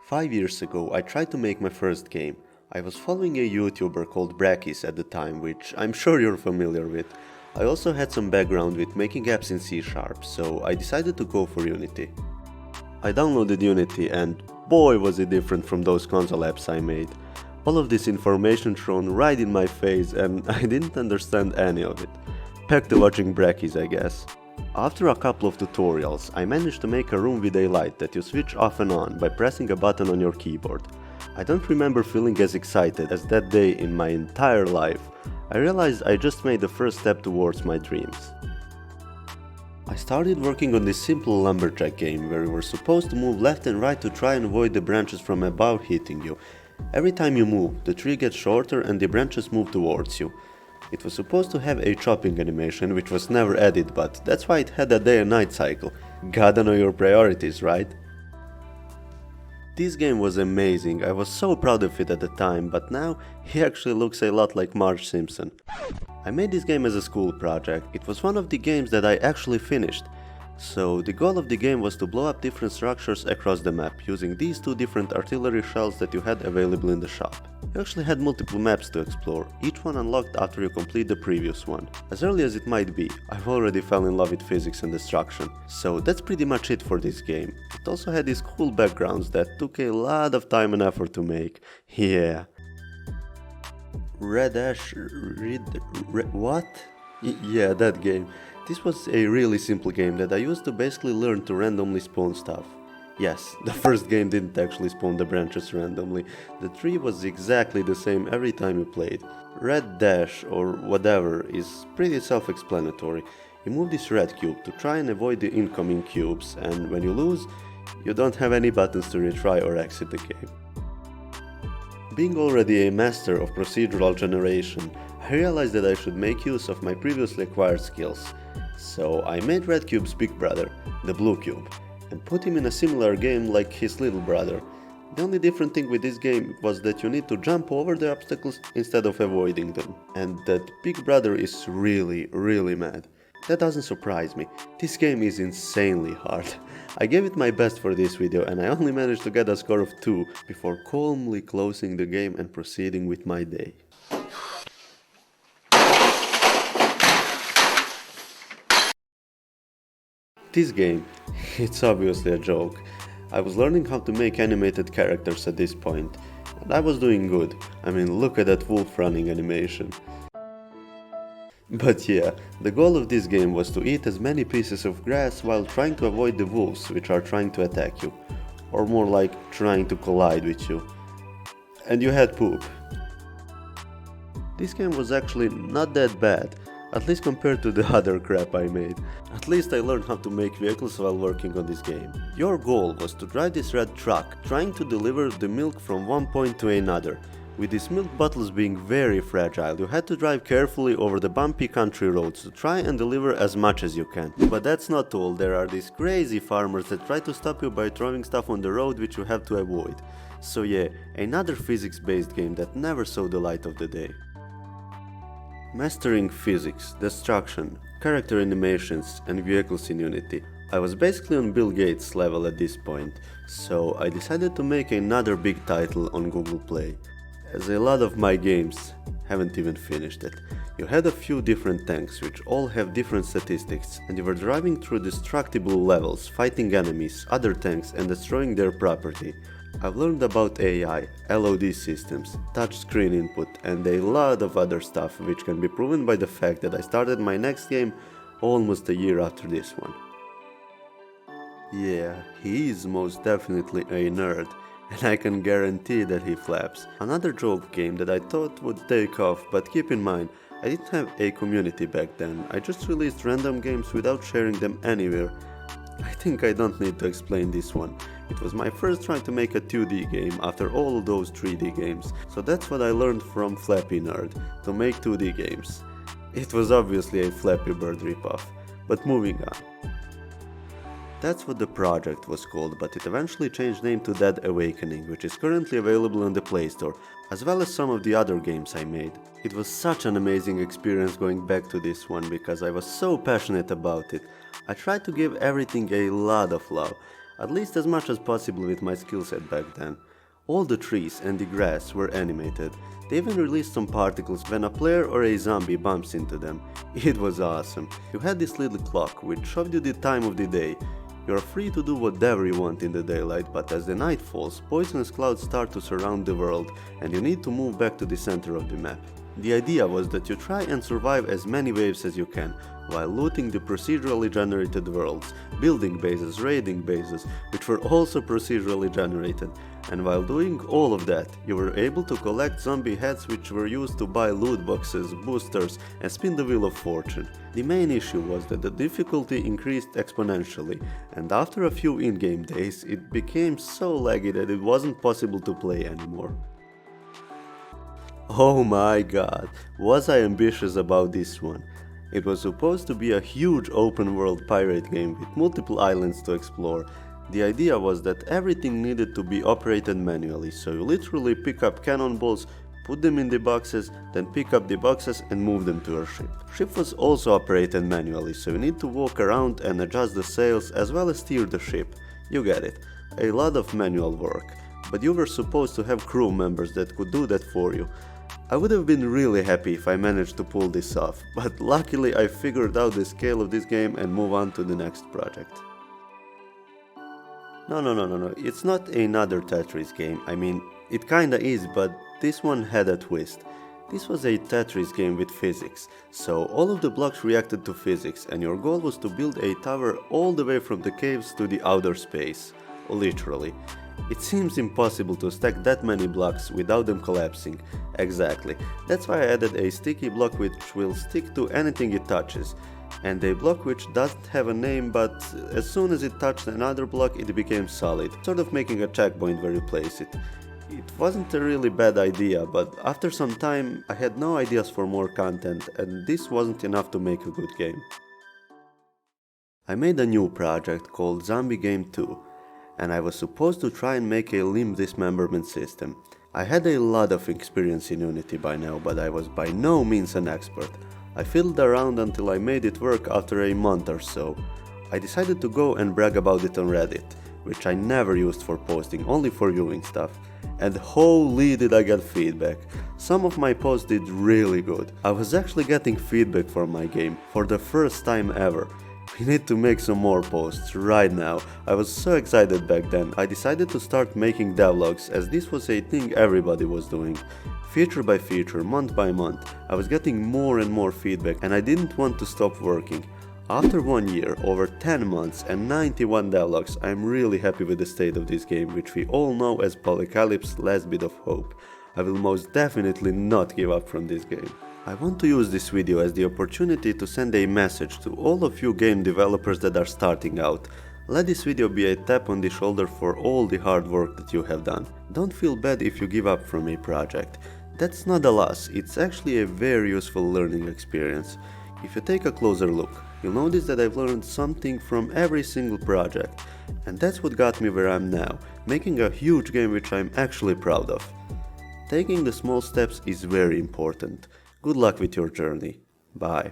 5 years ago, I tried to make my first game. I was following a YouTuber called Brackis at the time, which I'm sure you're familiar with. I also had some background with making apps in C#, so I decided to go for Unity. I downloaded Unity and boy was it different from those console apps I made. All of this information thrown right in my face and I didn't understand any of it. Back to watching Brackis, I guess. After a couple of tutorials, I managed to make a room with a light that you switch off and on by pressing a button on your keyboard. I don't remember feeling as excited as that day in my entire life. I realized I just made the first step towards my dreams. I started working on this simple lumberjack game where you were supposed to move left and right to try and avoid the branches from above hitting you. Every time you move, the tree gets shorter and the branches move towards you. It was supposed to have a chopping animation which was never added, but that's why it had a day and night cycle. Gotta know your priorities, right? This game was amazing, I was so proud of it at the time, but now he actually looks a lot like Marge Simpson. I made this game as a school project. It was one of the games that I actually finished. So the goal of the game was to blow up different structures across the map using these two different artillery shells that you had available in the shop. You actually had multiple maps to explore, each one unlocked after you complete the previous one. As early as it might be, I've already fell in love with physics and destruction. So that's pretty much it for this game. It also had these cool backgrounds that took a lot of time and effort to make. Yeah. Redash... what? Yeah, that game. This was a really simple game that I used to basically learn to randomly spawn stuff. Yes, the first game didn't actually spawn the branches randomly. The tree was exactly the same every time you played. Redash or whatever is pretty self-explanatory. You move this red cube to try and avoid the incoming cubes, and when you lose, you don't have any buttons to retry or exit the game. Being already a master of procedural generation, I realized that I should make use of my previously acquired skills. So I made Red Cube's big brother, the Blue Cube, and put him in a similar game like his little brother. The only different thing with this game was that you need to jump over the obstacles instead of avoiding them, and that big brother is really mad. That doesn't surprise me, this game is insanely hard. I gave it my best for this video and I only managed to get a score of 2 before calmly closing the game and proceeding with my day. This game, it's obviously a joke. I was learning how to make animated characters at this point, and I was doing good. I mean, look at that wolf running animation. But yeah, the goal of this game was to eat as many pieces of grass while trying to avoid the wolves which are trying to attack you. Or more like, trying to collide with you. And you had poop. This game was actually not that bad. At least compared to the other crap I made. At least I learned how to make vehicles while working on this game. Your goal was to drive this red truck, trying to deliver the milk from one point to another. With these milk bottles being very fragile, you had to drive carefully over the bumpy country roads to try and deliver as much as you can. But that's not all, there are these crazy farmers that try to stop you by throwing stuff on the road which you have to avoid. So yeah, another physics-based game that never saw the light of the day. Mastering physics, destruction, character animations and vehicles in Unity. I was basically on Bill Gates level at this point, so I decided to make another big title on Google Play. As a lot of my games haven't even finished it. You had a few different tanks which all have different statistics and you were driving through destructible levels, fighting enemies, other tanks and destroying their property. I've learned about AI, LOD systems, touchscreen input and a lot of other stuff which can be proven by the fact that I started my next game almost a year after this one. Yeah, he is most definitely a nerd, and I can guarantee that he flaps. Another joke game that I thought would take off, but keep in mind, I didn't have a community back then, I just released random games without sharing them anywhere. I think I don't need to explain this one. It was my first try to make a 2D game after all those 3D games, so that's what I learned from Flappy Nerd, to make 2D games. It was obviously a Flappy Bird ripoff, but moving on. That's what the project was called, but it eventually changed name to Dead Awakening, which is currently available on the Play Store, as well as some of the other games I made. It was such an amazing experience going back to this one because I was so passionate about it. I tried to give everything a lot of love. at least as much as possible with my skill set back then. All the trees and the grass were animated. They even released some particles when a player or a zombie bumps into them. It was awesome. You had this little clock which showed you the time of the day. You are free to do whatever you want in the daylight, but as the night falls, poisonous clouds start to surround the world and you need to move back to the center of the map. The idea was that you try and survive as many waves as you can, while looting the procedurally generated worlds, building bases, raiding bases, which were also procedurally generated, and while doing all of that, you were able to collect zombie heads which were used to buy loot boxes, boosters, and spin the wheel of fortune. The main issue was that the difficulty increased exponentially, and after a few in-game days, it became so laggy that it wasn't possible to play anymore. Oh my god, was I ambitious about this one. It was supposed to be a huge open world pirate game with multiple islands to explore. The idea was that everything needed to be operated manually, so you literally pick up cannonballs, put them in the boxes, then pick up the boxes and move them to your ship. Ship was also operated manually, so you need to walk around and adjust the sails as well as steer the ship. You get it, a lot of manual work, but you were supposed to have crew members that could do that for you. I would have been really happy if I managed to pull this off, but luckily I figured out the scale of this game and move on to the next project. No, it's not another Tetris game. I mean, it kinda is, but this one had a twist. This was a Tetris game with physics, so all of the blocks reacted to physics and your goal was to build a tower all the way from the caves to the outer space. Literally. It seems impossible to stack that many blocks without them collapsing. Exactly. That's why I added a sticky block which will stick to anything it touches, and a block which doesn't have a name, but as soon as it touched another block it became solid, sort of making a checkpoint where you place it. It wasn't a really bad idea, but after some time I had no ideas for more content and this wasn't enough to make a good game. I made a new project called Zombie Game 2. And I was supposed to try and make a limb dismemberment system. I had a lot of experience in Unity by now, but I was by no means an expert. I fiddled around until I made it work after a month or so. I decided to go and brag about it on Reddit, which I never used for posting, only for viewing stuff. And holy did I get feedback. Some of my posts did really good. I was actually getting feedback for my game, for the first time ever. We need to make some more posts right now. I was so excited back then. I decided to start making devlogs as this was a thing everybody was doing. Feature by feature, month by month, I was getting more and more feedback and I didn't want to stop working. After 1 year, over 10 months and 91 devlogs, I'm really happy with the state of this game, which we all know as Polycalypse's last bit of hope. I will most definitely not give up from this game. I want to use this video as the opportunity to send a message to all of you game developers that are starting out. Let this video be a tap on the shoulder for all the hard work that you have done. Don't feel bad if you give up from a project. That's not a loss, it's actually a very useful learning experience. If you take a closer look, you'll notice that I've learned something from every single project. And that's what got me where I'm now, making a huge game which I'm actually proud of. Taking the small steps is very important. Good luck with your journey. Bye.